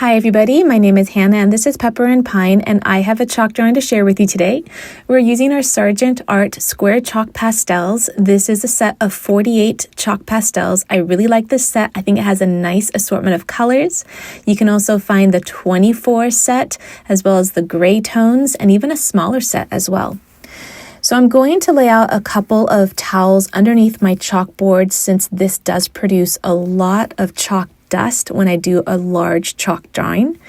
Hi everybody, my name is Hannah and this is Pepper and Pine and I have a chalk drawing to share with you today. We're using our Sargent Art square chalk pastels. This is a set of 48 chalk pastels. I really like this set. I think it has a nice assortment of colors. You can also find the 24 set as well as the gray tones and even a smaller set as well. So I'm going to lay out a couple of towels underneath my chalkboard since this does produce a lot of chalk dust when I do a large chalk drawing.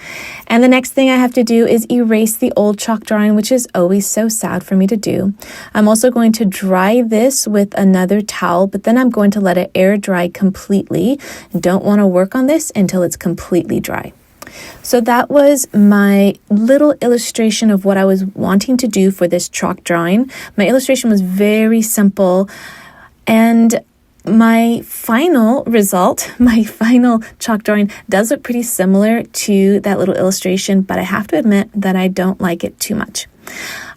And the next thing I have to do is erase the old chalk drawing, which is always so sad for me to do. I'm also going to dry this with another towel, but then I'm going to let it air dry completely. Don't want to work on this until it's completely dry. So that was my little illustration of what I was wanting to do for this chalk drawing. My illustration was very simple, and my final result, my final chalk drawing does look pretty similar to that little illustration, but I have to admit that I don't like it too much.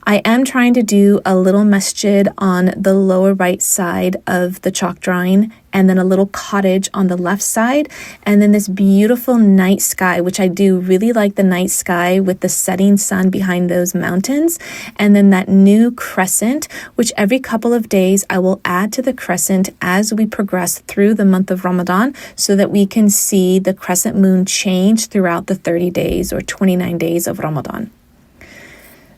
I am trying to do a little masjid on the lower right side of the chalk drawing, and then a little cottage on the left side, and then this beautiful night sky, which I do really like the night sky with the setting sun behind those mountains, and then that new crescent, which every couple of days I will add to the crescent as we progress through the month of Ramadan so that we can see the crescent moon change throughout the 30 days or 29 days of Ramadan.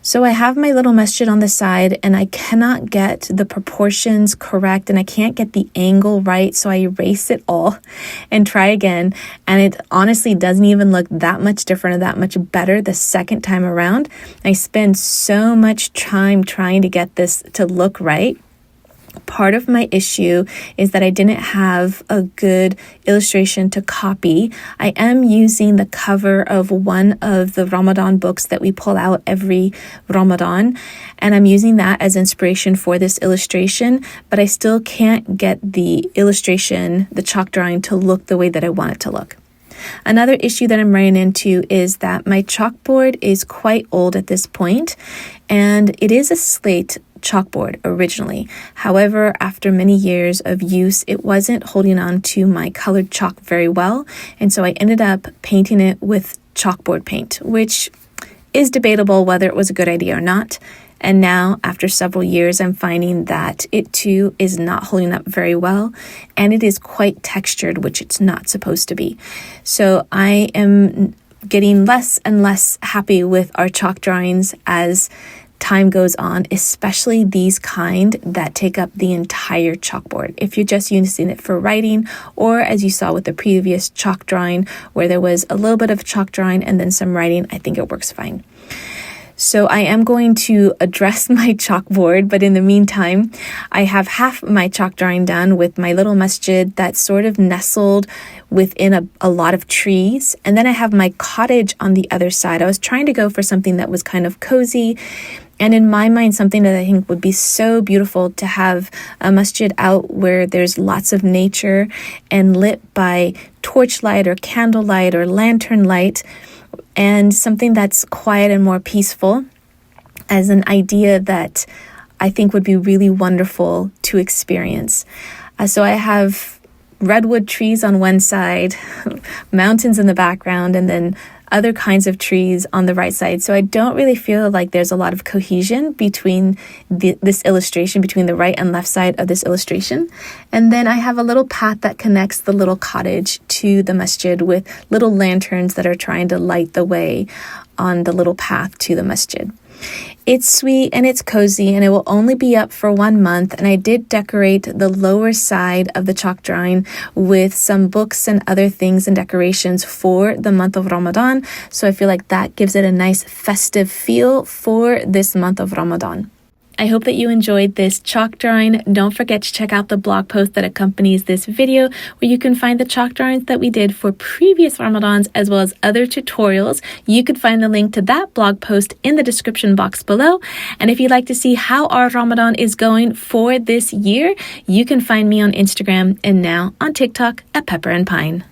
So I have my little masjid on the side and I cannot get the proportions correct and I can't get the angle right. So I erase it all and try again. And it honestly doesn't even look that much different or that much better the second time around. I spend so much time trying to get this to look right. Part of my issue is that I didn't have a good illustration to copy. I am using the cover of one of the Ramadan books that we pull out every Ramadan, and I'm using that as inspiration for this illustration, but I still can't get the illustration, the chalk drawing, to look the way that I want it to look. Another issue that I'm running into is that my chalkboard is quite old at this point, and it is a slate chalkboard originally. However, after many years of use, it wasn't holding on to my colored chalk very well, and so I ended up painting it with chalkboard paint, which is debatable whether it was a good idea or not. And now, after several years, I'm finding that it too is not holding up very well, and it is quite textured, which it's not supposed to be. So I am getting less and less happy with our chalk drawings as time goes on, especially these kind that take up the entire chalkboard. If you're just using it for writing, or as you saw with the previous chalk drawing, where there was a little bit of chalk drawing and then some writing, I think it works fine. So I am going to address my chalkboard, but in the meantime, I have half my chalk drawing done with my little masjid that's sort of nestled within a lot of trees. And then I have my cottage on the other side. I was trying to go for something that was kind of cozy, and in my mind, something that I think would be so beautiful to have a masjid out where there's lots of nature and lit by torchlight or candlelight or lantern light, and something that's quiet and more peaceful as an idea that I think would be really wonderful to experience. So I have redwood trees on one side, mountains in the background, and then other kinds of trees on the right side. So I don't really feel like there's a lot of cohesion between this illustration, between the right and left side of this illustration. And then I have a little path that connects the little cottage to the masjid with little lanterns that are trying to light the way on the little path to the masjid. It's sweet and it's cozy, and it will only be up for 1 month. And I did decorate the lower side of the chalk drawing with some books and other things and decorations for the month of Ramadan. So I feel like that gives it a nice festive feel for this month of Ramadan. I hope that you enjoyed this chalk drawing. Don't forget to check out the blog post that accompanies this video, where you can find the chalk drawings that we did for previous Ramadans as well as other tutorials. You could find the link to that blog post in the description box below. And if you'd like to see how our Ramadan is going for this year, you can find me on Instagram and now on TikTok at Pepper and Pine.